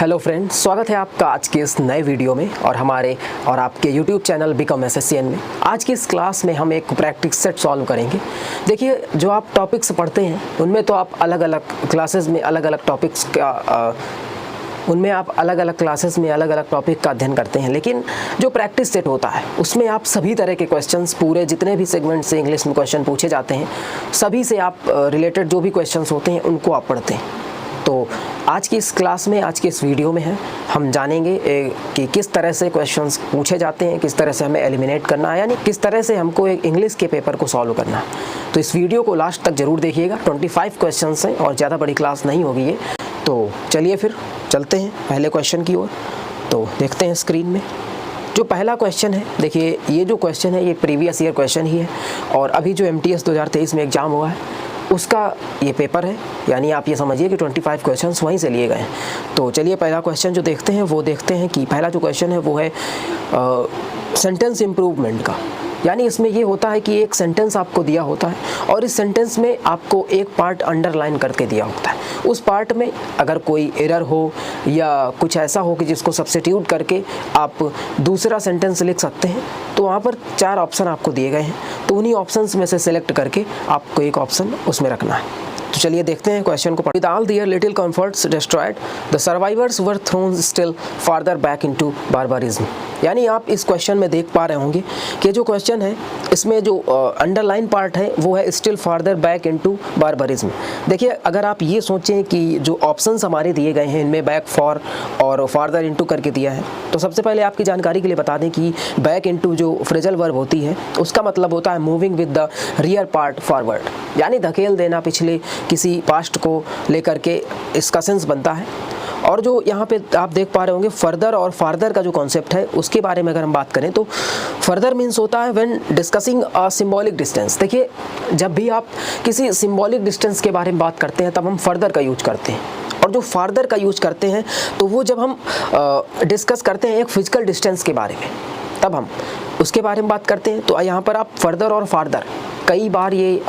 Hello friends, स्वागत है आपका आज के इस नए वीडियो में और हमारे और आपके यूट्यूब चैनल बिकम एसएससीएन में। आज की इस क्लास में हम एक प्रैक्टिस सेट सॉल्व करेंगे। देखिए, जो आप टॉपिक्स पढ़ते हैं उनमें तो आप अलग अलग क्लासेस में अलग अलग टॉपिक्स का अध्ययन करते हैं, लेकिन जो प्रैक्टिस सेट होता है उसमें आप सभी तरह के क्वेश्चंस, पूरे जितने भी सेगमेंट से इंग्लिश में क्वेश्चन पूछे जाते हैं, सभी से आप रिलेटेड जो भी क्वेश्चंस होते हैं उनको आप पढ़ते हैं। तो आज की इस क्लास में, आज के इस वीडियो में हम जानेंगे कि किस तरह से क्वेश्चंस पूछे जाते हैं, किस तरह से हमें एलिमिनेट करना है, यानी किस तरह से हमको एक इंग्लिश के पेपर को सॉल्व करना है। तो इस वीडियो को लास्ट तक ज़रूर देखिएगा। 25 क्वेश्चंस हैं और ज़्यादा बड़ी क्लास नहीं होगी ये। तो चलिए फिर चलते हैं पहले क्वेश्चन की ओर। तो देखते हैं स्क्रीन में जो पहला क्वेश्चन है। देखिए, ये जो क्वेश्चन है ये प्रीवियस ईयर क्वेश्चन ही है और अभी जो MTS 2023 में एग्ज़ाम हुआ है उसका ये पेपर है, यानी आप ये समझिए कि 25 क्वेश्चंस वहीं से लिए गए हैं। तो चलिए पहला क्वेश्चन जो देखते हैं वो देखते हैं कि पहला जो क्वेश्चन है वो है सेंटेंस इम्प्रूवमेंट का। यानी इसमें ये होता है कि एक सेंटेंस आपको दिया होता है और इस सेंटेंस में आपको एक पार्ट अंडरलाइन करके दिया होता है। उस पार्ट में अगर कोई एरर हो या कुछ ऐसा हो कि जिसको सब्स्टिट्यूट करके आप दूसरा सेंटेंस लिख सकते हैं, तो वहाँ पर 4 ऑप्शन आपको दिए गए हैं। तो उन्हीं ऑप्शंस में से सिलेक्ट करके आपको एक ऑप्शन उसमें रखना है। तो चलिए देखते हैं क्वेश्चन को। With all their little comforts destroyed, the survivors were thrown still farther back into barbarism। यानी आप इस क्वेश्चन में देख पा रहे होंगे कि जो क्वेश्चन है इसमें जो अंडरलाइन पार्ट है वो है still farther back into barbarism. देखिए, अगर आप ये सोचें कि जो ऑप्शंस हमारे दिए गए हैं इनमें बैक फॉर और फार्दर इनटू करके दिया है, तो सबसे पहले आपकी जानकारी के लिए बता दें कि बैक इनटू जो फ्रेजल वर्ब होती है उसका मतलब होता है moving with the rear part forward, यानी धकेल देना पिछले किसी पास्ट को लेकर के इसका सेंस बनता है। और जो यहाँ पे आप देख पा रहे होंगे फर्दर और फार्दर का जो कॉन्सेप्ट है उसके बारे में अगर हम बात करें तो फर्दर मीन्स होता है when discussing a symbolic distance. देखिए, जब भी आप किसी सिंबॉलिक डिस्टेंस के बारे में बात करते हैं तब हम फर्दर का यूज करते हैं, और जो फार्दर का यूज करते हैं तो वो जब हम डिस्कस करते हैं एक फिजिकल डिस्टेंस के बारे में, तब हम उसके बारे में बात करते हैं। तो यहाँ पर आप फर्दर और फार्दर कई बार ये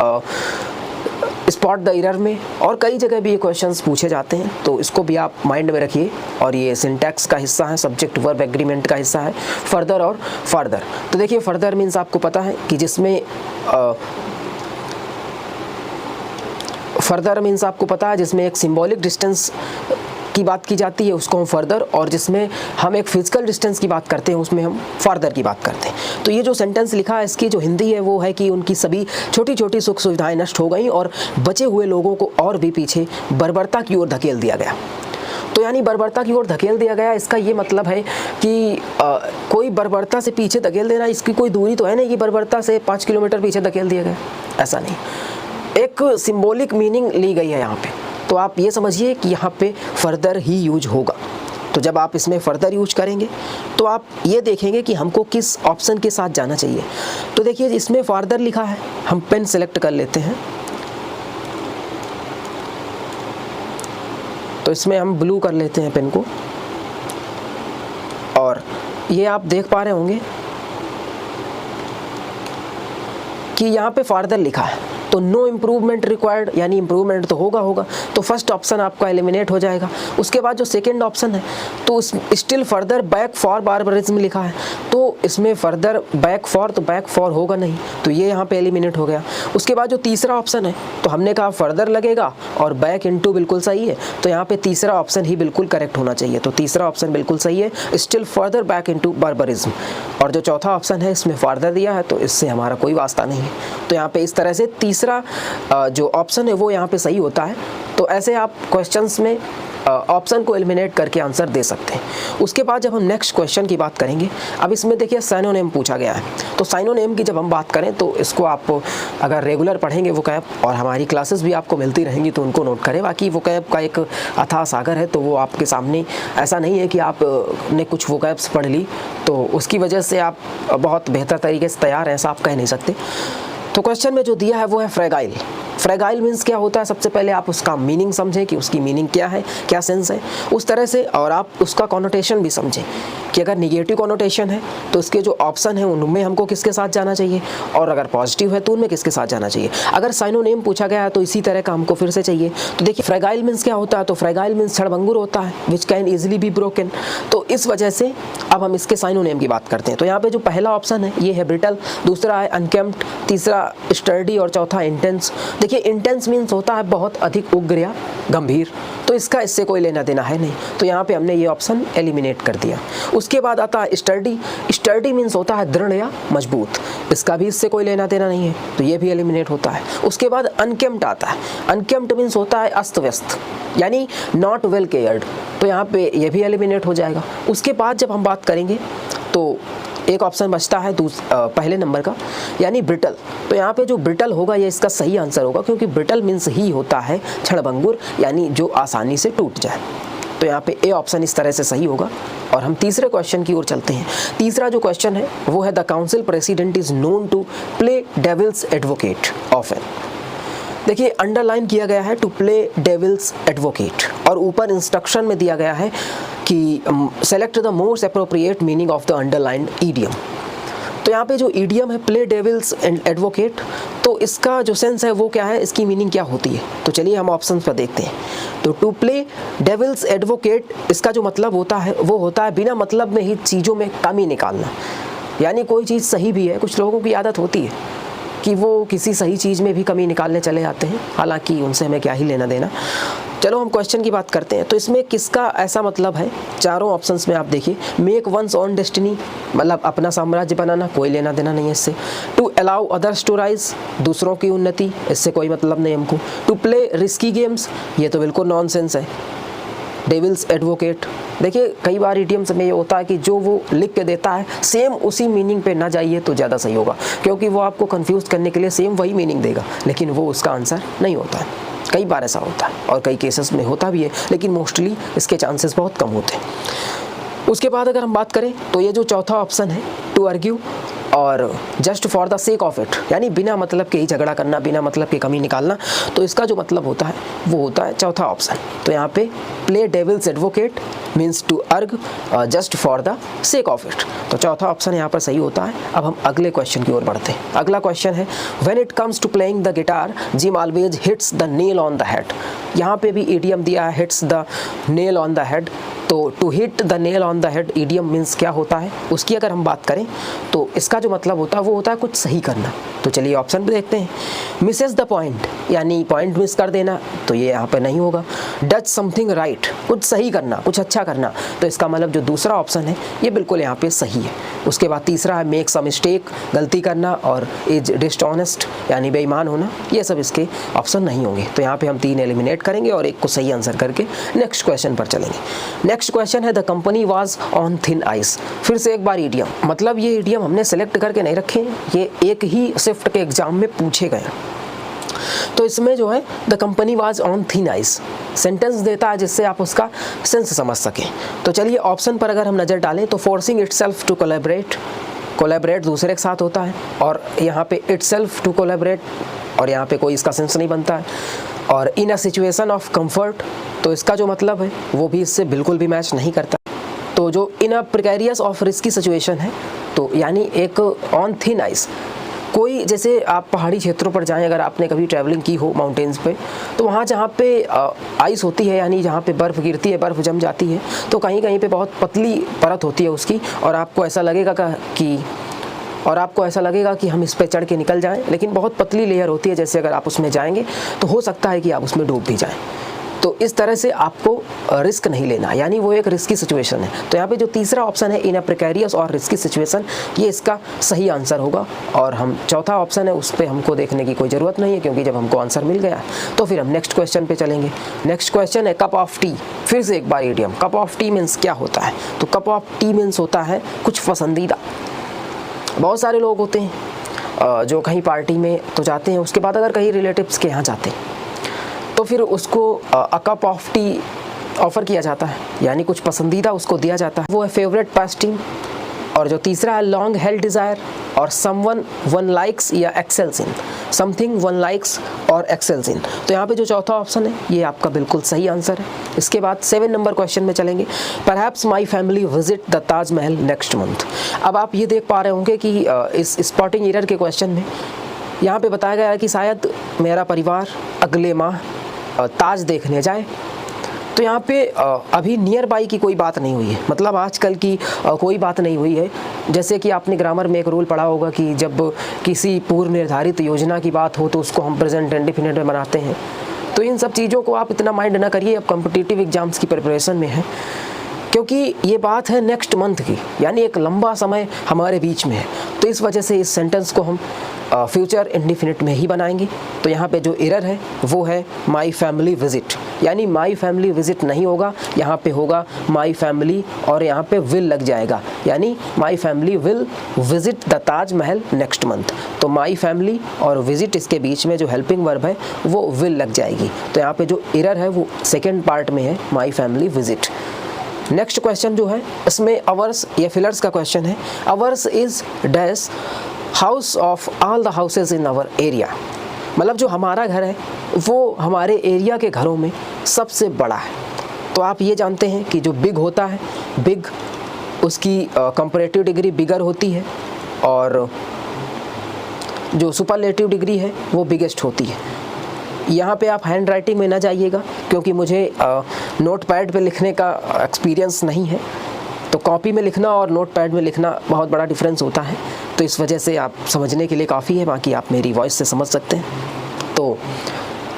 स्पॉट द एरर में और कई जगह भी ये क्वेश्चंस पूछे जाते हैं, तो इसको भी आप माइंड में रखिए। और ये सिंटैक्स का हिस्सा है, सब्जेक्ट वर्ब एग्रीमेंट का हिस्सा है फर्दर और फार्दर। तो देखिए, फर्दर मीन्स आपको पता है कि जिसमें फर्दर मीन्स आपको पता है जिसमें एक सिंबॉलिक डिस्टेंस की बात की जाती है उसको हम फर्दर, और जिसमें हम एक फिजिकल डिस्टेंस की बात करते हैं उसमें हम फार्दर की बात करते हैं। तो ये जो सेंटेंस लिखा है इसकी जो हिंदी है वो है कि उनकी सभी छोटी छोटी सुख सुविधाएं नष्ट हो गई और बचे हुए लोगों को और भी पीछे बर्बरता की ओर धकेल दिया गया। तो यानी बर्बरता की ओर धकेल दिया गया, इसका ये मतलब है कि कोई बर्बरता से पीछे धकेल देना, इसकी कोई दूरी तो है नहीं कि बर्बरता से 5 किलोमीटर पीछे धकेल दिया गया, ऐसा नहीं। एक सिंबॉलिक मीनिंग ली गई है यहाँ पे। तो आप ये समझिए कि यहाँ पे फर्दर ही यूज होगा। तो जब आप इसमें फर्दर यूज करेंगे तो आप ये देखेंगे कि हमको किस ऑप्शन के साथ जाना चाहिए। तो देखिए, इसमें फार्दर लिखा है, हम पेन सेलेक्ट कर लेते हैं। तो इसमें हम ब्लू कर लेते हैं पेन को, और ये आप देख पा रहे होंगे कि यहाँ पे फार्दर लिखा है। तो नो इम्प्रूवमेंट रिक्वायर्ड, यानी इम्प्रूवमेंट तो होगा। तो फर्स्ट ऑप्शन आपका एलिमिनेट हो जाएगा। उसके बाद जो सेकंड ऑप्शन है तो still further back for barbarism लिखा है, तो इसमें फर्दर बैक फॉर, तो बैक फॉर होगा नहीं, तो ये यहाँ पे एलिमिनेट हो गया। उसके बाद जो तीसरा ऑप्शन है तो हमने कहा फर्दर लगेगा और बैक इनटू बिल्कुल सही है, तो यहाँ पे तीसरा ऑप्शन ही बिल्कुल करेक्ट होना चाहिए। तो तीसरा ऑप्शन बिल्कुल सही है, still further back into barbarism. और जो चौथा ऑप्शन है इसमें फार्दर दिया है, तो इससे हमारा कोई वास्ता नहीं है। तो यहाँ पे इस तरह से तीसरा जो ऑप्शन है वो यहाँ पे सही होता है। तो ऐसे आप क्वेश्चंस में ऑप्शन को एलिमिनेट करके आंसर दे सकते हैं। उसके बाद जब हम नेक्स्ट क्वेश्चन की बात करेंगे, अब इसमें देखिए साइनोनिम पूछा गया है। तो साइनोनिम की जब हम बात करें तो इसको आप अगर रेगुलर पढ़ेंगे वोकैब, और हमारी क्लासेस भी आपको मिलती रहेंगी तो उनको नोट करें। बाकी वोकैब का एक अथाह सागर है, तो वो आपके सामने, ऐसा नहीं है कि आपने कुछ वोकैब्स पढ़ ली तो उसकी वजह से आप बहुत बेहतर तरीके से तैयार हैं, ऐसा आप कह नहीं सकते। तो क्वेश्चन में जो दिया है वो है फ्रेगाइल। फ्रेगाइल मीन्स क्या होता है, सबसे पहले आप उसका मीनिंग समझें कि उसकी मीनिंग क्या है, क्या सेंस है उस तरह से, और आप उसका कॉनोटेशन भी समझें कि अगर निगेटिव कॉनोटेशन है तो इसके जो ऑप्शन है उनमें हमको किसके साथ जाना चाहिए, और अगर पॉजिटिव है तो उनमें किसके साथ जाना चाहिए। अगर साइनोनिम पूछा गया है तो इसी तरह का हमको फिर से चाहिए। तो देखिए फ्रेगाइल मीन्स क्या होता है, तो फ्रेगाइल मीन्स क्षणभंगुर होता है, which can easily be broken. तो इस वजह से अब हम इसके साइनोनिम की बात करते हैं। तो यहाँ पे जो पहला ऑप्शन है ये है ब्रिटल, दूसरा है अनकेम्प्ड, तीसरा स्टर्डी और चौथा इंटेंस। देखिए इंटेंस मीन्स होता है बहुत अधिक उग्र या गंभीर, तो इसका इससे कोई लेना देना है नहीं, तो यहाँ पे हमने ये ऑप्शन एलिमिनेट कर दिया। उसके बाद आता है स्टर्डी, स्टर्डी मीन्स होता है दृढ़ या मजबूत, इसका भी इससे कोई लेना देना नहीं है, तो ये भी एलिमिनेट होता है। उसके बाद अनकेम्प्ड आता है, अनकेम्प्ड मीन्स होता है अस्त व्यस्त यानी नॉट वेल केयर्ड, तो यहाँ पे ये भी एलिमिनेट हो जाएगा। उसके बाद जब हम बात करेंगे तो एक ऑप्शन बचता है पहले नंबर का यानी ब्रिटल, तो यहाँ पे जो ब्रिटल होगा ये इसका सही आंसर होगा, क्योंकि ब्रिटल मीन्स ही होता है क्षणभंगुर यानी जो आसानी से टूट जाए। तो यहाँ पे ए ऑप्शन इस तरह से सही होगा। और हम तीसरे क्वेश्चन की ओर चलते हैं। तीसरा जो क्वेश्चन है वो है the council president is known to play devil's advocate often. देखिए अंडरलाइन किया गया है टू प्ले डेविल्स एडवोकेट, और ऊपर इंस्ट्रक्शन में दिया गया है कि select the most appropriate meaning of the underlined idiom. तो यहाँ पे जो ईडियम है प्ले डेविल्स एडवोकेट, तो इसका जो सेंस है वो क्या है, इसकी मीनिंग क्या होती है। तो चलिए हम ऑप्शंस पर देखते हैं। तो टू प्ले डेविल्स एडवोकेट इसका जो मतलब होता है वो होता है बिना मतलब में ही चीज़ों में कमी निकालना, यानी कोई चीज़ सही भी है, कुछ लोगों की आदत होती है कि वो किसी सही चीज़ में भी कमी निकालने चले जाते हैं, हालांकि उनसे हमें क्या ही लेना देना। चलो हम क्वेश्चन की बात करते हैं। तो इसमें किसका ऐसा मतलब है, चारों ऑप्शंस में आप देखिए, मेक वंस ऑन डेस्टिनी मतलब अपना साम्राज्य बनाना, कोई लेना देना नहीं है इससे। To allow others to rise दूसरों की उन्नति, इससे कोई मतलब नहीं हमको। टू प्ले रिस्की गेम्स, ये तो बिल्कुल नॉनसेंस है। डेविल्स एडवोकेट, देखिए कई बार ईडियम्स में ये होता है कि जो वो लिख के देता है सेम उसी मीनिंग पे ना जाइए तो ज़्यादा सही होगा, क्योंकि वो आपको कंफ्यूज करने के लिए सेम वही मीनिंग देगा, लेकिन वो उसका आंसर नहीं होता है। कई बार ऐसा होता है और कई केसेस में होता भी है, लेकिन मोस्टली इसके चांसेस बहुत कम होते हैं। उसके बाद अगर हम बात करें तो ये जो चौथा ऑप्शन है टू आर्ग्यू और just for the sake of it, यानी बिना मतलब के ही झगड़ा करना, बिना मतलब की कमी निकालना, तो इसका जो मतलब होता है वो होता है चौथा ऑप्शन। तो यहाँ पे play devil's advocate means to argue just for the sake of it, तो चौथा ऑप्शन यहाँ पर सही होता है। अब हम अगले क्वेश्चन की ओर बढ़ते हैं। अगला क्वेश्चन है when it comes to playing the guitar Jim always hits the nail on the head. यहाँ पे भी ईडियम दिया है hits the nail on the head, तो to hit the nail on the head idiom means क्या होता है, उसकी अगर हम बात करें तो इसका जो मतलब होता है वो होता है कुछ सही करना। तो चलिए ऑप्शन पे देखते हैं। मिसेस द पॉइंट यानी पॉइंट मिस कर देना, तो ये यहाँ पे नहीं होगा। डज समथिंग राइट, कुछ सही करना, कुछ अच्छा करना, तो इसका मतलब जो दूसरा ऑप्शन है ये बिल्कुल यहाँ पे सही है। उसके बाद तीसरा है मेक सम मिस्टेक, गलती करना, और इज डिसऑनेस्ट यानी बेईमान होना, ये सब इसके ऑप्शन नहीं होंगे। तो यहाँ पे हम 3 एलिमिनेट करेंगे और एक को सही आंसर करके नेक्स्ट क्वेश्चन पर चलेंगे। नेक्स्ट क्वेश्चन है the company was on thin ice. फिर से एक बार ईडियम, मतलब ये ईडियम हमने सेलेक्ट करके नहीं रखे हैं, ये एक ही शिफ्ट के एग्जाम में पूछे गए। तो इसमें जो है the company was on thin ice sentence देता है जिससे आप उसका सेंस समझ सकें। तो चलिए ऑप्शन पर अगर हम नज़र डालें तो forcing itself to collaborate, collaborate दूसरे के साथ होता है, और यहाँ पे इटसेल्फ टू कोलैबोरेट, और यहाँ पे कोई इसका सेंस नहीं बनता है। और इन अ सिचुएशन ऑफ कंफर्ट, तो इसका जो मतलब है वो भी इससे बिल्कुल भी मैच नहीं करता। तो जो इन अ प्रिकेरियस ऑफ रिस्की सिचुएशन है, तो यानी एक ऑन थिन आइस, कोई जैसे आप पहाड़ी क्षेत्रों पर जाएं, अगर आपने कभी ट्रैवलिंग की हो माउंटेन्स पे, तो वहाँ जहाँ पे आइस होती है यानी जहाँ पे बर्फ़ गिरती है, बर्फ़ जम जाती है, तो कहीं कहीं पे बहुत पतली परत होती है उसकी, और आपको ऐसा लगेगा कि हम इस पे चढ़ के निकल जाएं, लेकिन बहुत पतली लेयर होती है, जैसे अगर आप उसमें जाएंगे तो हो सकता है कि आप उसमें डूब भी जाएं। तो इस तरह से आपको रिस्क नहीं लेना, यानी वो एक रिस्की सिचुएशन है। तो यहाँ पे जो तीसरा ऑप्शन है इन अ प्रिकेरियस और रिस्की सिचुएशन, ये इसका सही आंसर होगा। और हम चौथा ऑप्शन है उस पर हमको देखने की कोई ज़रूरत नहीं है, क्योंकि जब हमको आंसर मिल गया तो फिर हम नेक्स्ट क्वेश्चन पे चलेंगे। नेक्स्ट क्वेश्चन है कप ऑफ टी। फिर से एक बार idiom, cup of tea means क्या होता है, तो कप ऑफ टी मीन्स होता है कुछ पसंदीदा। बहुत सारे लोग होते हैं जो कहीं पार्टी में तो जाते हैं, उसके बाद अगर कहीं रिलेटिव्स के यहाँ जाते हैं तो फिर उसको a cup of T offer किया जाता है, यानी कुछ पसंदीदा उसको दिया जाता है। वो है फेवरेट पास्टीम, और जो तीसरा है लॉन्ग हेल्ड डिज़ायर और समवन वन लाइक्स या एक्सेल्स इन, समथिंग वन लाइक्स और एक्सेल्स इन। तो यहाँ पे जो चौथा ऑप्शन है ये आपका बिल्कुल सही आंसर है। इसके बाद 7 नंबर क्वेश्चन में चलेंगे। Perhaps my family visit the Taj Mahal next month. अब आप ये देख पा रहे होंगे कि इस स्पॉटिंग एरर के क्वेश्चन में यहाँ पे बताया गया है कि शायद मेरा परिवार अगले माह ताज देखने जाए। तो यहाँ पे अभी नियर बाई की कोई बात नहीं हुई है, मतलब आजकल की कोई बात नहीं हुई है। जैसे कि आपने ग्रामर में एक रूल पढ़ा होगा कि जब किसी पूर्व निर्धारित योजना की बात हो तो उसको हम प्रेजेंट इंडेफिनिट में बनाते हैं। तो इन सब चीज़ों को आप इतना माइंड ना करिए, अब कॉम्पिटिटिव एग्जाम्स की प्रिपरेशन में है, क्योंकि ये बात है नेक्स्ट मंथ की, यानी एक लंबा समय हमारे बीच में है। तो इस वजह से इस सेंटेंस को हम फ्यूचर इंडेफिनिट में ही बनाएंगे। तो यहाँ पे जो एरर है वो है माई फैमिली विजिट, यानी माई फैमिली विजिट नहीं होगा, यहाँ पे होगा माई फैमिली और यहाँ पे विल लग जाएगा, यानी my family will visit the Taj Mahal next month. तो माई फैमिली और विजिट इसके बीच में जो हेल्पिंग वर्ब है वो विल लग जाएगी। तो यहाँ पे जो एरर है वो सेकेंड पार्ट में है, my family visit. Next question जो है इसमें अवर्स या फिलर्स का क्वेश्चन है। Ours is dash house of all the houses in our area, मतलब जो हमारा घर है वो हमारे एरिया के घरों में सबसे बड़ा है। तो आप ये जानते हैं कि जो बिग होता है, बिग उसकी कंपैरेटिव डिग्री बिगर होती है और जो सुपरलेटिव डिग्री है वो बिगेस्ट होती है। यहाँ पे आप हैंड राइटिंग में ना जाइएगा, क्योंकि मुझे नोट पैड पे लिखने का एक्सपीरियंस नहीं है। तो कॉपी में लिखना और नोट पैड में लिखना बहुत बड़ा डिफरेंस होता है, तो इस वजह से आप समझने के लिए काफ़ी है, बाकी आप मेरी वॉइस से समझ सकते हैं। तो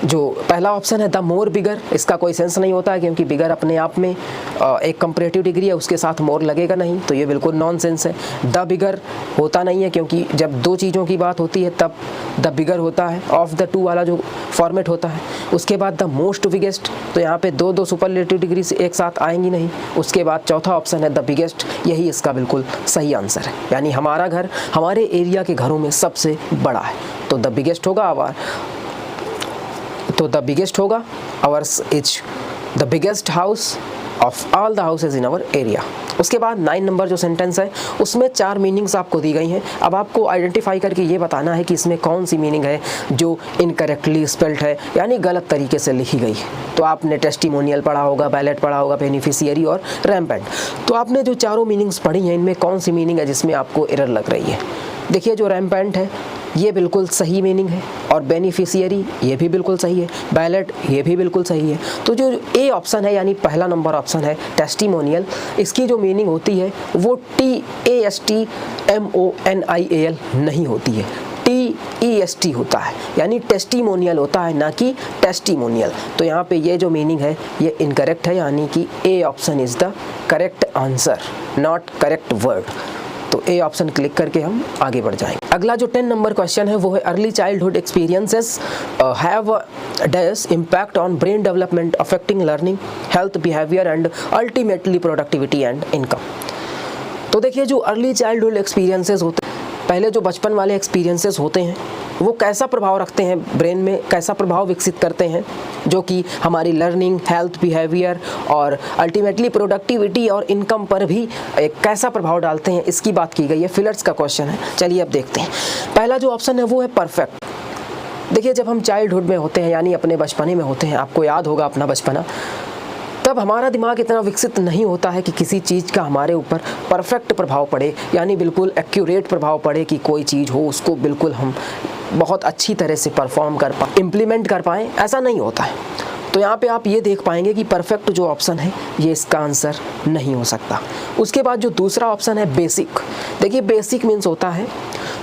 जो पहला ऑप्शन है द मोर बिगर, इसका कोई सेंस नहीं होता है, क्योंकि बिगर अपने आप में एक कंपैरेटिव डिग्री है, उसके साथ मोर लगेगा नहीं, तो ये बिल्कुल नॉनसेंस है। द बिगर होता नहीं है, क्योंकि जब दो चीज़ों की बात होती है तब द बिगर होता है, ऑफ द टू वाला जो फॉर्मेट होता है। उसके बाद द मोस्ट बिगेस्ट, तो यहाँ पे दो सुपरलेटिव डिग्री से एक साथ आएंगी नहीं। उसके बाद चौथा ऑप्शन है द बिगेस्ट, यही इसका बिल्कुल सही आंसर है, यानी हमारा घर हमारे एरिया के घरों में सबसे बड़ा है। तो द बिगेस्ट होगा द बिगेस्ट होगा ours is the biggest house of all the houses in our area. उसके बाद 9 नंबर जो सेंटेंस है उसमें 4 मीनिंग्स आपको दी गई हैं। अब आपको आइडेंटिफाई करके ये बताना है कि इसमें कौन सी मीनिंग है जो इनकरेक्टली स्पेल्ड है, यानी गलत तरीके से लिखी गई है। तो आपने टेस्टिमोनियल पढ़ा होगा, बैलेट पढ़ा होगा, बेनिफिशियरी और रैम्पेंट। तो आपने जो चारों मीनिंग्स पढ़ी हैं इनमें कौन सी मीनिंग है जिसमें आपको एरर लग रही है। देखिए, जो रैम्पेंट है ये बिल्कुल सही मीनिंग है, और बेनिफिशियरी ये भी बिल्कुल सही है, बैलेट ये भी बिल्कुल सही है। तो जो ए ऑप्शन है, यानी पहला नंबर ऑप्शन है टेस्टिमोनियल, इसकी जो मीनिंग होती है वो TASTMONIAL नहीं होती है, TEST होता है, यानी टेस्टिमोनियल होता है, ना कि टेस्टिमोनियल। तो यहाँ पे ये जो मीनिंग है ये इनकरेक्ट है, यानी कि A option is the correct answer, not correct word. तो ए ऑप्शन क्लिक करके हम आगे बढ़ जाएंगे। अगला जो 10 नंबर क्वेश्चन है वो है early childhood experiences have dash impact on brain development affecting learning, health, behaviour and ultimately productivity and income. तो देखिए, जो अर्ली चाइल्डहुड एक्सपीरियंसेस होते हैं, पहले जो बचपन वाले एक्सपीरियंसेस होते हैं वो कैसा प्रभाव रखते हैं ब्रेन में, कैसा प्रभाव विकसित करते हैं, जो कि हमारी लर्निंग, हेल्थ, बिहेवियर और अल्टीमेटली प्रोडक्टिविटी और इनकम पर भी एक कैसा प्रभाव डालते हैं, इसकी बात की गई है। फिलर्स का क्वेश्चन है, चलिए अब देखते हैं। पहला जो ऑप्शन है वो है परफेक्ट। देखिए, जब हम चाइल्डहुड में होते हैं, यानी अपने बचपने में होते हैं, आपको याद होगा अपना बचपना, तब हमारा दिमाग इतना विकसित नहीं होता है कि किसी चीज़ का हमारे ऊपर परफेक्ट प्रभाव पड़े, यानी बिल्कुल एक्यूरेट प्रभाव पड़े कि कोई चीज़ हो उसको बिल्कुल हम बहुत अच्छी तरह से परफॉर्म कर पाएँ, इम्प्लीमेंट कर पाएँ, ऐसा नहीं होता है। तो यहाँ पे आप ये देख पाएंगे कि परफेक्ट जो ऑप्शन है ये इसका आंसर नहीं हो सकता। उसके बाद जो दूसरा ऑप्शन है बेसिक, देखिए बेसिक मीन्स होता है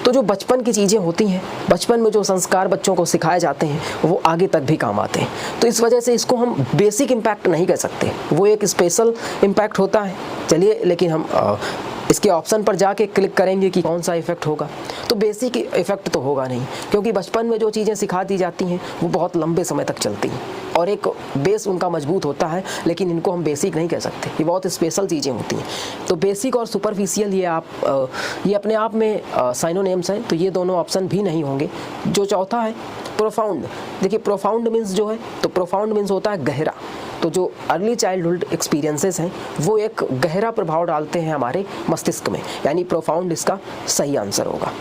तो जो बचपन की चीज़ें होती हैं, बचपन में जो संस्कार बच्चों को सिखाए जाते हैं वो आगे तक भी काम आते हैं। तो इस वजह से इसको हम बेसिक इम्पैक्ट नहीं कह सकते, वो एक स्पेशल इम्पैक्ट होता है। चलिए, लेकिन हम इसके ऑप्शन पर जाके क्लिक करेंगे कि कौन सा इफेक्ट होगा, तो बेसिक इफेक्ट तो होगा नहीं, क्योंकि बचपन में जो चीज़ें सिखा दी जाती हैं वो बहुत लंबे समय तक चलती हैं। और एक बेस उनका मजबूत होता है, लेकिन इनको हम बेसिक नहीं कह सकते, ये बहुत स्पेशल चीज़ें होती हैं। तो बेसिक और सुपरफिशियल ये अपने आप में साइनोनिम्स हैं, तो ये दोनों ऑप्शन भी नहीं होंगे। जो चौथा है प्रोफाउंड, देखिए प्रोफाउंड मीन्स जो है, तो प्रोफाउंड मीन्स होता है गहरा। तो जो अर्ली चाइल्डहुड एक्सपीरियंसेस हैं वो एक गहरा प्रभाव डालते हैं हमारे मस्तिष्क में, यानी प्रोफाउंड इसका सही आंसर होगा।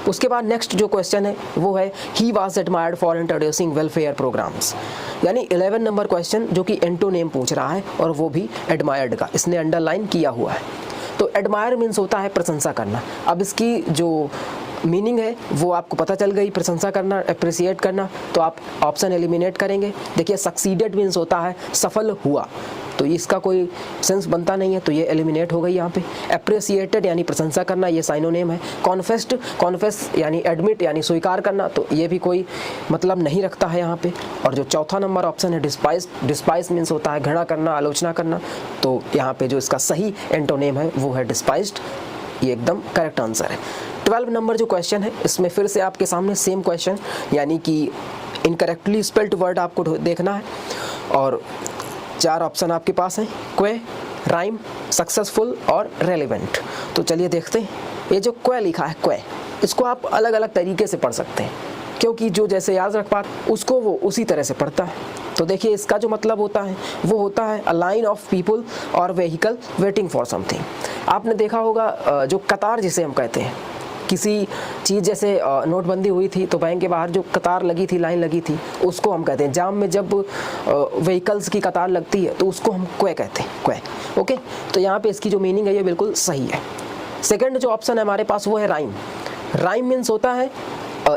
उसके बाद नेक्स्ट जो क्वेश्चन है वो है he was admired for introducing welfare programs, यानी 11 नंबर क्वेश्चन जो कि एंटोनेम पूछ रहा है और वो भी एडमायर्ड का, इसने अंडरलाइन किया हुआ है। तो एडमायर मीन्स होता है प्रशंसा करना। अब इसकी जो मीनिंग है वो आपको पता चल गई, प्रशंसा करना, अप्रिसिएट करना, तो आप ऑप्शन एलिमिनेट करेंगे। देखिए सक्सीडेड मीन्स होता है सफल हुआ, तो इसका कोई सेंस बनता नहीं है, तो ये एलिमिनेट हो गई यहाँ पे। अप्रिसिएटेड यानी प्रशंसा करना, ये साइनोनेम है। कॉन्फेस यानी एडमिट यानी स्वीकार करना, तो ये भी कोई मतलब नहीं रखता है यहाँ पे। और जो चौथा नंबर ऑप्शन है डिस्पाइस मीन्स होता है घृणा करना, आलोचना करना, तो यहाँ पे जो इसका सही एंटोनेम है वो है डिस्पाइस्ड, ये एकदम करेक्ट आंसर है। 12 नंबर जो क्वेश्चन है इसमें फिर से आपके सामने सेम क्वेश्चन, यानी कि इनकरेक्टली स्पेल्ड वर्ड आपको देखना है और 4 ऑप्शन आपके पास हैं, क्वे, राइम, सक्सेसफुल और रेलेवेंट। तो चलिए देखते हैं। ये जो क्वे लिखा है क्वे, इसको आप अलग अलग तरीके से पढ़ सकते हैं, क्योंकि जो जैसे याद रख पाता उसको वो उसी तरह से पढ़ता है। तो देखिए इसका जो मतलब होता है वो होता है अ लाइन ऑफ पीपल और व्हीकल वेटिंग फॉर समथिंग। आपने देखा होगा जो कतार जिसे हम कहते हैं, किसी चीज़ जैसे नोटबंदी हुई थी तो बैंक के बाहर जो कतार लगी थी, लाइन लगी थी, उसको हम कहते हैं। जाम में जब व्हीकल्स की कतार लगती है तो उसको हम क्वे कहते हैं, क्वे। ओके, तो यहाँ पे इसकी जो मीनिंग है ये बिल्कुल सही है। सेकंड जो ऑप्शन है हमारे पास वो है राइम। राइम मीन्स होता है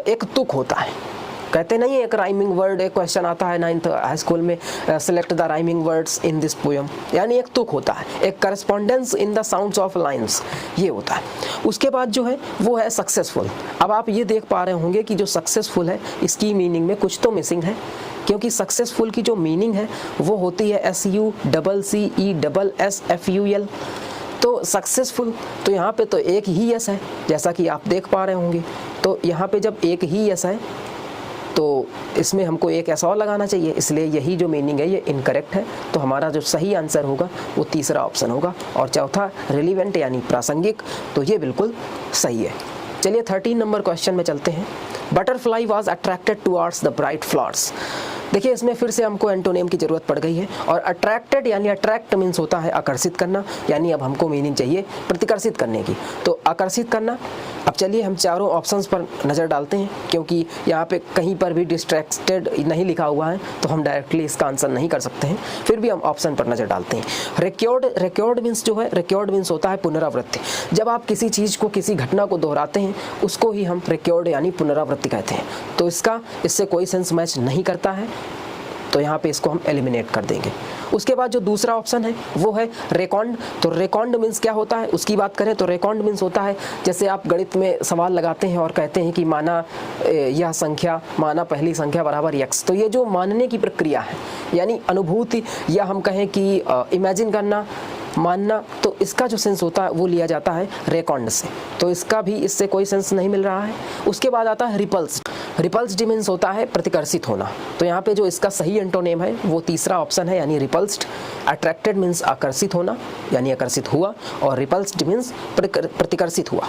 एक तुक होता है, कहते नहीं है एक राइमिंग वर्ड, एक क्वेश्चन आता है 9th हाई स्कूल में, select the rhyming words in this poem, यानी एक तुक होता है, एक correspondence in the sounds of lines, ये होता है। उसके बाद जो है वो है सक्सेसफुल। अब आप ये देख पा रहे होंगे कि जो सक्सेसफुल है इसकी मीनिंग में कुछ तो मिसिंग है, क्योंकि सक्सेसफुल की जो मीनिंग है वो होती है SUCCESSFUL। तो सक्सेसफुल, तो यहाँ पे तो एक ही यस है, जैसा कि आप देख पा रहे होंगे। तो यहाँ पे जब एक ही यस है तो इसमें हमको एक ऐसा और लगाना चाहिए, इसलिए यही जो मीनिंग है ये इनकरेक्ट है। तो हमारा जो सही आंसर होगा वो तीसरा ऑप्शन होगा। और चौथा रिलीवेंट यानी प्रासंगिक, तो ये बिल्कुल सही है। चलिए 13 नंबर क्वेश्चन में चलते हैं। Butterfly was attracted towards the bright flowers. देखिए इसमें फिर से हमको एंटोनेम की ज़रूरत पड़ गई है। और अट्रैक्टेड यानी अट्रैक्ट मीन्स होता है आकर्षित करना, यानी अब हमको मीनिंग चाहिए प्रतिकर्षित करने की, तो आकर्षित करना। अब चलिए हम चारों ऑप्शंस पर नज़र डालते हैं, क्योंकि यहाँ पे कहीं पर भी डिस्ट्रैक्टेड नहीं लिखा हुआ है तो हम डायरेक्टली इसका आंसर नहीं कर सकते हैं, फिर भी हम ऑप्शन पर नज़र डालते हैं। रिकॉर्ड मीन्स जो है, रिकॉर्ड मीन्स होता है पुनरावृत्ति। जब आप किसी चीज़ को, किसी घटना को दोहराते हैं उसको ही हम रिकॉर्ड यानी पुनरावृत्ति कहते हैं। तो इससे कोई सेंस मैच नहीं करता है, तो यहाँ पे इसको हम एलिमिनेट कर देंगे। उसके बाद जो दूसरा ऑप्शन है वो है रेकॉर्ड। तो रेकॉर्ड मीन्स क्या होता है उसकी बात करें तो रेकॉर्ड मीन्स होता है जैसे आप गणित में सवाल लगाते हैं और कहते हैं कि माना यह संख्या, माना पहली संख्या बराबर x। तो ये जो मानने की प्रक्रिया है, यानी अनुभूति, या हम कहें कि इमेजिन करना, मानना, तो इसका जो सेंस होता है वो लिया जाता है रेकॉर्ड से। तो इसका भी इससे कोई सेंस नहीं मिल रहा है। उसके बाद आता है रिपल्स्ड। रिपल्स्ड मीन्स होता है प्रतिकर्षित होना। तो यहाँ पे जो इसका सही एंटोनेम है वो तीसरा ऑप्शन है, यानी रिपल्स्ड। अट्रैक्टेड मीन्स आकर्षित होना, यानी आकर्षित हुआ, और रिपल्स्ड मीन्स प्रतिकर्षित हुआ।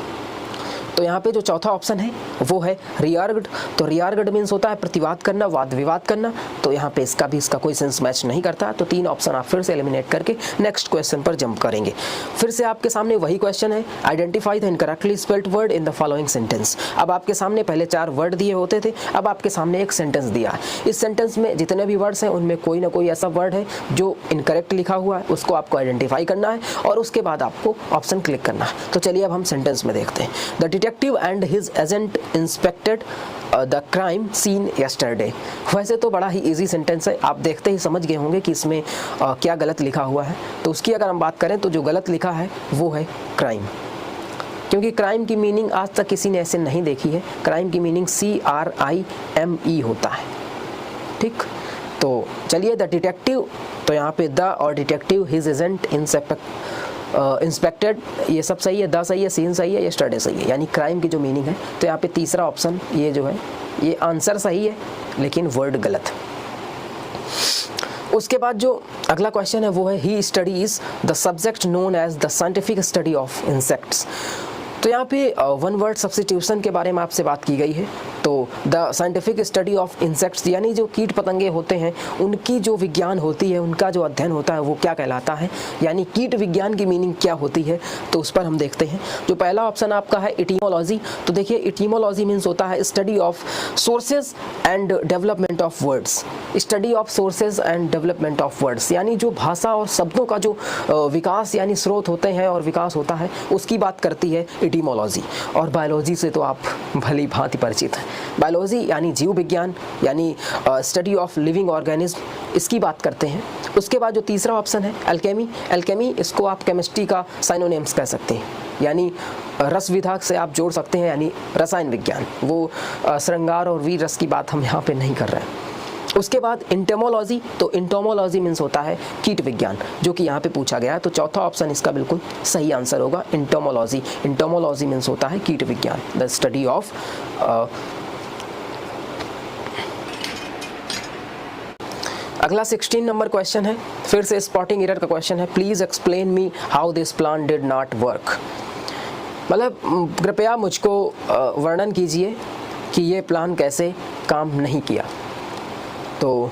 तो यहाँ पे जो चौथा ऑप्शन है वो है रियार्गड। तो रियार्गड मीन्स होता है प्रतिवाद करना, वाद विवाद करना। तो यहाँ पे इसका कोई सेंस मैच नहीं करता। तो 3 ऑप्शन आप फिर से एलिमिनेट करके नेक्स्ट क्वेश्चन पर जंप करेंगे। फिर से आपके सामने वही क्वेश्चन है, identify the incorrectly spelled word in the following sentence. अब आपके सामने पहले 4 वर्ड दिए होते थे, अब आपके सामने एक सेंटेंस दिया है। इस सेंटेंस में जितने भी वर्ड्स हैं उनमें कोई ना कोई ऐसा वर्ड है जो इनकरेक्ट लिखा हुआ है, उसको आपको आइडेंटिफाई करना है और उसके बाद आपको ऑप्शन क्लिक करना है। तो चलिए अब हम सेंटेंस में देखते हैं। The detective and his agent inspected the crime scene yesterday. वैसे तो बड़ा ही इजी सेंटेंस है, आप देखते ही समझ गए होंगे कि इसमें क्या गलत लिखा हुआ है। तो उसकी अगर हम बात करें तो जो गलत लिखा है वो है क्राइम, क्योंकि क्राइम की मीनिंग आज तक किसी ने ऐसे नहीं देखी है। क्राइम की मीनिंग CRIME होता है, ठीक। तो चलिए द डिटेक्टिव, तो यहाँ पे द और डिटेक्टिव, हिज एजेंट इंस्पेक्टेड, ये सब सही है, द सही है, सीन सही है, यस्टरडे सही है, यानी क्राइम की जो मीनिंग है। तो यहाँ पे तीसरा ऑप्शन ये जो है ये आंसर सही है लेकिन वर्ड गलत है। उसके बाद जो अगला क्वेश्चन है वो है he studies the subject known as the scientific study of insects. तो यहाँ पे वन वर्ड सब्स्टिट्यूशन के बारे में आपसे बात की गई है। तो the scientific study of insects यानी जो कीट पतंगे होते हैं उनकी जो विज्ञान होती है, उनका जो अध्ययन होता है वो क्या कहलाता है, यानी कीट विज्ञान की मीनिंग क्या होती है, तो उस पर हम देखते हैं। जो पहला ऑप्शन आपका है इटीमोलॉजी। तो देखिए इटीमोलॉजी मीन्स होता है study of sources and development of words. Study of sources and development of words यानी जो भाषा और शब्दों का जो विकास यानी स्रोत होते हैं और विकास होता है उसकी बात करती है इटीमोलॉजी। और बायोलॉजी से तो आप भली भांति परिचित हैं। बायोलॉजी यानी जीव विज्ञान यानी स्टडी ऑफ लिविंग ऑर्गेनिज्म, इसकी बात करते हैं। उसके बाद जो तीसरा ऑप्शन है एल्केमी। एल्केमी इसको आप केमिस्ट्री का साइनोनिम्स कह सकते हैं, यानी रस विभाग से आप जोड़ सकते हैं, यानी रसायन विज्ञान। वो श्रृंगार और वीर रस की बात हम यहाँ पे नहीं कर रहे हैं। उसके बाद इंटोमोलॉजी। तो इंटोमोलॉजी मीन्स होता है कीट विज्ञान, जो कि यहाँ पे पूछा गया है। तो चौथा ऑप्शन इसका बिल्कुल सही आंसर होगा इंटोमोलॉजी। इंटोमोलॉजी मीन्स होता है कीट विज्ञान, द स्टडी ऑफ। अगला 16 नंबर क्वेश्चन है, फिर से स्पॉटिंग एरर का क्वेश्चन है। Please explain me how this plan did not work. मतलब कृपया मुझको वर्णन कीजिए कि ये प्लान कैसे काम नहीं किया। तो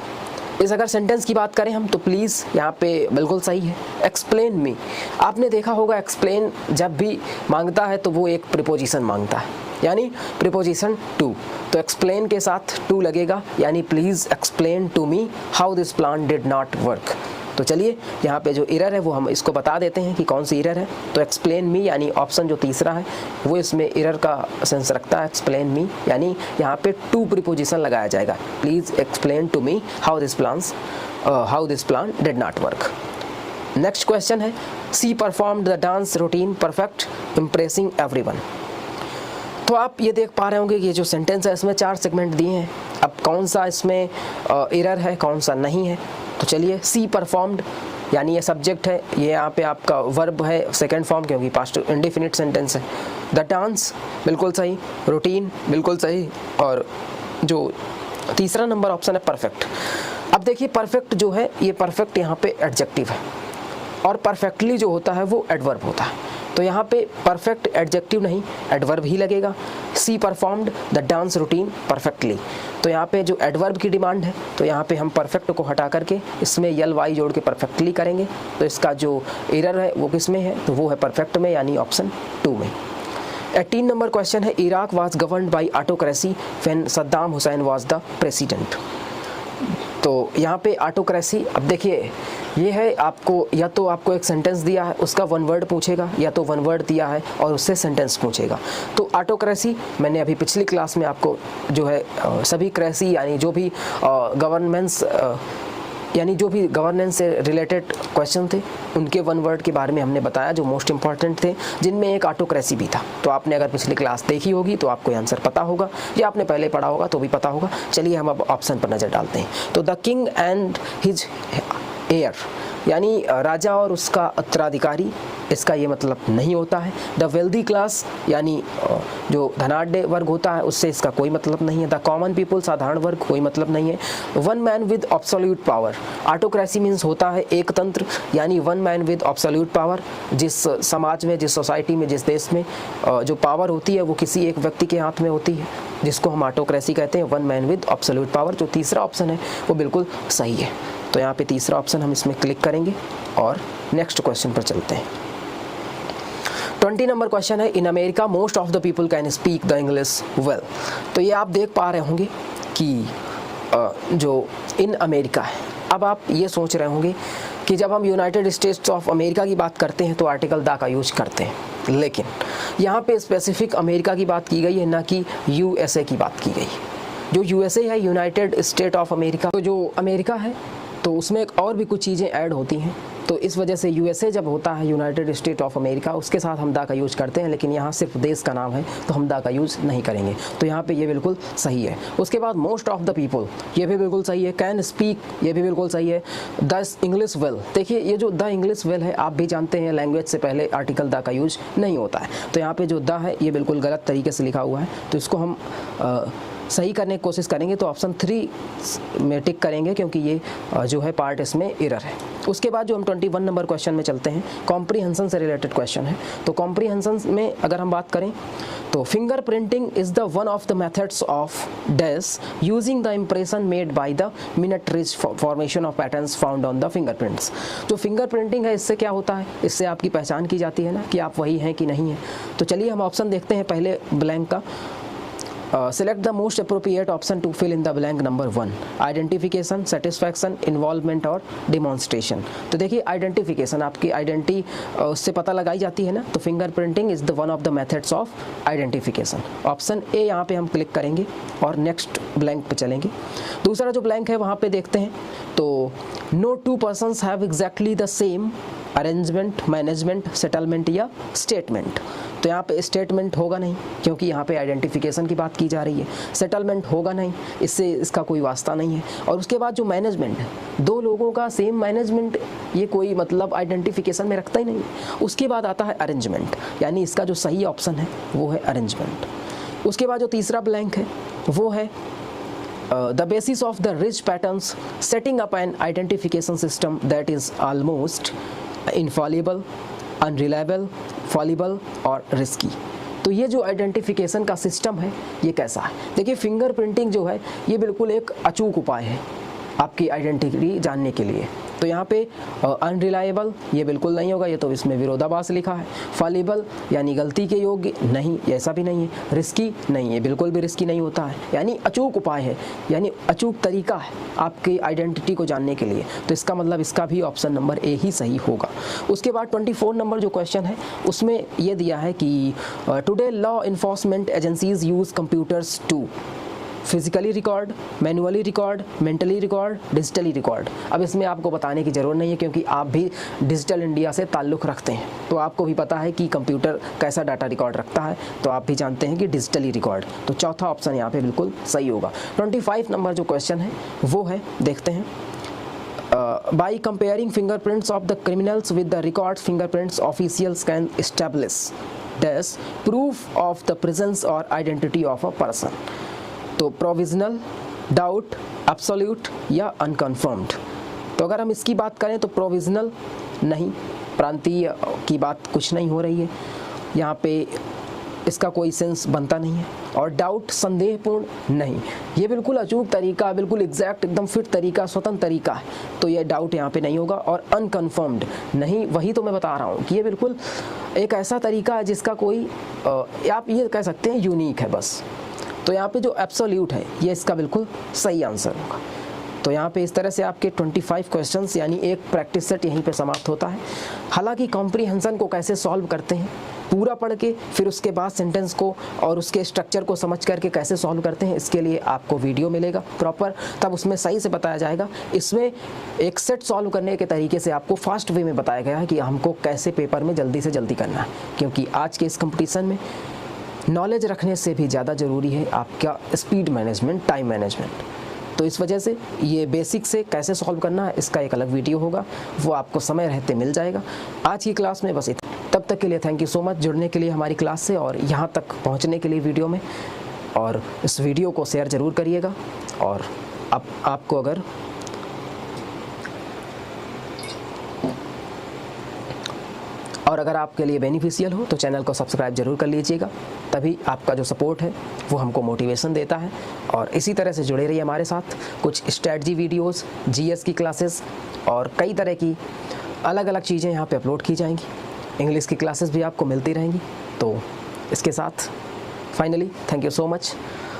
इस अगर सेंटेंस की बात करें हम तो प्लीज़ यहाँ पे बिल्कुल सही है। एक्सप्लेन मी, आपने देखा होगा एक्सप्लेन जब भी मांगता है तो वो एक प्रीपोजिशन मांगता है, यानी प्रीपोजिशन टू। तो एक्सप्लेन के साथ टू लगेगा, यानी please explain to me how this plan did not work. तो चलिए यहाँ पे जो एरर है वो हम इसको बता देते हैं कि कौन सी एरर है। तो एक्सप्लेन मी यानी ऑप्शन जो तीसरा है वो इसमें एरर का सेंस रखता है। एक्सप्लेन मी यानी यहाँ पे टू प्रीपोजिशन लगाया जाएगा। Please explain to me how this plan did not work. Next question है she performed the dance routine perfect impressing everyone. तो आप ये देख पा रहे होंगे कि ये जो सेंटेंस है इसमें 4 सेगमेंट दिए हैं। अब कौन सा इसमें एरर है कौन सा नहीं है। तो चलिए सी परफॉर्म्ड यानी ये सब्जेक्ट है, ये यहाँ पे आपका वर्ब है सेकंड फॉर्म क्योंकि पास्ट इंडेफिनिट सेंटेंस है। द डांस बिल्कुल सही, रूटीन बिल्कुल सही, और जो तीसरा नंबर ऑप्शन है परफेक्ट। अब देखिए परफेक्ट जो है ये परफेक्ट यहाँ पे एडजेक्टिव है और परफेक्टली जो होता है वो एडवर्ब होता है। तो यहाँ पे परफेक्ट एडजेक्टिव नहीं एडवर्ब ही लगेगा। She performed the dance routine perfectly, तो यहाँ पे जो एडवर्ब की डिमांड है तो यहाँ पे हम परफेक्ट को हटा करके इसमें यल वाई जोड़ के परफेक्टली करेंगे। तो इसका जो एरर है वो किस में है, तो वो है परफेक्ट में, यानी ऑप्शन 2 में। 18 नंबर क्वेश्चन है Iraq was governed by autocracy when Saddam Hussain was the president. तो यहाँ पे ऑटोक्रेसी, अब देखिए ये है आपको या तो आपको एक सेंटेंस दिया है उसका वन वर्ड पूछेगा, या तो वन वर्ड दिया है और उससे सेंटेंस पूछेगा। तो ऑटोक्रेसी मैंने अभी पिछली क्लास में आपको जो है सभी क्रेसी यानी जो भी गवर्नेंस से रिलेटेड क्वेश्चन थे उनके वन वर्ड के बारे में हमने बताया जो मोस्ट इंपॉर्टेंट थे, जिनमें एक ऑटोक्रेसी भी था। तो आपने अगर पिछली क्लास देखी होगी तो आपको आंसर पता होगा, या आपने पहले पढ़ा होगा तो भी पता होगा। चलिए हम अब ऑप्शन पर नज़र डालते हैं। तो the king and his heir यानी राजा और उसका उत्तराधिकारी, इसका ये मतलब नहीं होता है। द वेल्दी क्लास यानी जो धनाढ़ वर्ग होता है उससे इसका कोई मतलब नहीं है। द कॉमन पीपल साधारण वर्ग, कोई मतलब नहीं है। One man with absolute power, autocracy means होता है एक तंत्र, यानी one man with absolute power. जिस समाज में, जिस सोसाइटी में, जिस देश में जो पावर होती है वो किसी एक व्यक्ति के हाथ में होती है, जिसको हम ऑटोक्रेसी कहते हैं, one man with absolute power. जो तीसरा ऑप्शन है वो बिल्कुल सही है। तो यहाँ पे तीसरा ऑप्शन हम इसमें क्लिक करेंगे और नेक्स्ट क्वेश्चन पर चलते हैं। 20 नंबर क्वेश्चन है in America most of the people can speak the English well. तो ये आप देख पा रहे होंगे कि जो इन अमेरिका है, अब आप ये सोच रहे होंगे कि जब हम यूनाइटेड स्टेट्स ऑफ अमेरिका की बात करते हैं तो आर्टिकल द का यूज करते हैं, लेकिन यहाँ पे स्पेसिफिक अमेरिका की बात की गई है, ना कि यूएसए की बात की गई। जो यूएसए है यूनाइटेड स्टेट ऑफ अमेरिका, तो जो अमेरिका है तो उसमें एक और भी कुछ चीज़ें ऐड होती हैं। तो इस वजह से यूएसए जब होता है यूनाइटेड स्टेट ऑफ अमेरिका, उसके साथ हम दा का यूज़ करते हैं, लेकिन यहाँ सिर्फ देश का नाम है तो हम दा का यूज़ नहीं करेंगे। तो यहाँ पे ये बिल्कुल सही है। उसके बाद मोस्ट ऑफ द पीपल, ये भी बिल्कुल सही है। कैन स्पीक, ये भी बिल्कुल सही है। द इंग्लिश वेल, देखिए ये जो द इंग्लिश वेल है आप भी जानते हैं लैंग्वेज से पहले आर्टिकल द का यूज नहीं होता है। तो यहाँ पर जो द है ये बिल्कुल गलत तरीके से लिखा हुआ है, तो इसको हम सही करने की कोशिश करेंगे तो ऑप्शन 3 में टिक करेंगे, क्योंकि ये जो है पार्ट इसमें एरर है। उसके बाद जो हम 21 नंबर क्वेश्चन में चलते हैं, कॉम्प्रीहेंशन से रिलेटेड क्वेश्चन है। तो कॉम्प्रीहेंशन में अगर हम बात करें तो finger printing is the one of the methods of dash using the impression made by the minute rich formation of patterns found on the fingerprints. जो फिंगर प्रिंटिंग है, इससे क्या होता है, इससे आपकी पहचान की जाती है ना कि आप वही हैं कि नहीं है। तो चलिए हम ऑप्शन देखते हैं पहले ब्लैंक का। Select the most appropriate option to fill in the blank number 1, identification, satisfaction, involvement और डिमॉन्स्ट्रेशन। तो देखिए आइडेंटिफिकेशन, आपकी आइडेंटिटी उससे पता लगाई जाती है ना, तो finger printing is the one of the methods of identification. Option A यहाँ पे हम क्लिक करेंगे और नेक्स्ट ब्लैंक पे चलेंगे। दूसरा जो ब्लैंक है वहाँ पे देखते हैं तो no two persons have exactly the same arrangement, management, settlement या स्टेटमेंट। तो यहाँ पे स्टेटमेंट होगा नहीं, क्योंकि यहाँ पे आइडेंटिफिकेशन की बात की जा रही है। सेटलमेंट होगा नहीं, इससे इसका कोई वास्ता नहीं है। और उसके बाद जो मैनेजमेंट है, दो लोगों का सेम मैनेजमेंट, ये कोई मतलब आइडेंटिफिकेशन में रखता ही नहीं। उसके बाद आता है अरेंजमेंट, यानी इसका जो सही ऑप्शन है वो है अरेंजमेंट। उसके बाद जो तीसरा ब्लैंक है वो है the basis of the rich patterns setting up an identification system that is almost infallible, unreliable, fallible और risky। तो ये जो आइडेंटिफिकेशन का सिस्टम है ये कैसा है? देखिए फिंगर प्रिंटिंग जो है ये बिल्कुल एक अचूक उपाय है आपकी आइडेंटिटी जानने के लिए। तो यहाँ पे अनरिलायबल ये बिल्कुल नहीं होगा, ये तो इसमें विरोधाभास लिखा है। फॉलिबल यानी गलती के योग्य नहीं, ऐसा भी नहीं है। रिस्की नहीं है, बिल्कुल भी रिस्की नहीं होता है, यानी अचूक उपाय है, यानी अचूक तरीका है आपकी आइडेंटिटी को जानने के लिए। तो इसका मतलब इसका भी ऑप्शन नंबर ए ही सही होगा। उसके बाद 24 नंबर जो क्वेश्चन है उसमें ये दिया है कि today law enforcement agencies use computers to physically record, manually record, mentally record, digitally record. अब इसमें आपको बताने की ज़रूरत नहीं है, क्योंकि आप भी डिजिटल इंडिया से ताल्लुक़ रखते हैं, तो आपको भी पता है कि कंप्यूटर कैसा डाटा रिकॉर्ड रखता है, तो आप भी जानते हैं कि डिजिटली रिकॉर्ड। तो चौथा ऑप्शन यहाँ पे बिल्कुल सही होगा। 25 नंबर जो क्वेश्चन है वो है, देखते हैं, by comparing fingerprints of the criminals with the records fingerprints officials can establish dash proof of the presence or identity of a person। तो प्रोविजनल, डाउट, एब्सोल्यूट या अनकन्फर्म्ड। तो अगर हम इसकी बात करें तो प्रोविजनल नहीं, प्रांतीय की बात कुछ नहीं हो रही है यहाँ पे, इसका कोई सेंस बनता नहीं है। और डाउट संदेहपूर्ण नहीं, ये बिल्कुल अचूक तरीका, बिल्कुल एग्जैक्ट, एकदम फिट तरीका, स्वतंत्र तरीका है, तो ये डाउट यहाँ पे नहीं होगा। और अनकन्फर्म्ड नहीं, वही तो मैं बता रहा हूँ कि ये बिल्कुल एक ऐसा तरीका है जिसका कोई आप ये कह सकते हैं यूनिक है बस। तो यहाँ पे जो एब्सोल्यूट है ये इसका बिल्कुल सही आंसर होगा। तो यहाँ पे इस तरह से आपके 25 क्वेश्चंस यानी एक प्रैक्टिस सेट यहीं पे समाप्त होता है। हालांकि कॉम्प्रीहेंशन को कैसे सॉल्व करते हैं पूरा पढ़ के, फिर उसके बाद सेंटेंस को और उसके स्ट्रक्चर को समझ करके कैसे सॉल्व करते हैं, इसके लिए आपको वीडियो मिलेगा प्रॉपर, तब उसमें सही से बताया जाएगा। इसमें एक सेट सॉल्व करने के तरीके से आपको फास्ट वे में बताया गया है कि हमको कैसे पेपर में जल्दी से जल्दी करना है, क्योंकि आज के इस कंपटीशन में नॉलेज रखने से भी ज़्यादा ज़रूरी है आपका स्पीड मैनेजमेंट, टाइम मैनेजमेंट। तो इस वजह से ये बेसिक से कैसे सॉल्व करना है इसका एक अलग वीडियो होगा, वो आपको समय रहते मिल जाएगा। आज की क्लास में बस इतना, तब तक के लिए थैंक यू सो मच जुड़ने के लिए हमारी क्लास से और यहाँ तक पहुँचने के लिए वीडियो में। और इस वीडियो को शेयर ज़रूर करिएगा, और आपको अगर आपके लिए बेनिफिशियल हो तो चैनल को सब्सक्राइब जरूर कर लीजिएगा, तभी आपका जो सपोर्ट है वो हमको मोटिवेशन देता है। और इसी तरह से जुड़े रहिए हमारे साथ, कुछ स्ट्रेटजी वीडियोस, जीएस की क्लासेस और कई तरह की अलग अलग चीज़ें यहाँ पे अपलोड की जाएंगी। इंग्लिश की क्लासेस भी आपको मिलती रहेंगी। तो इसके साथ finally thank you so much.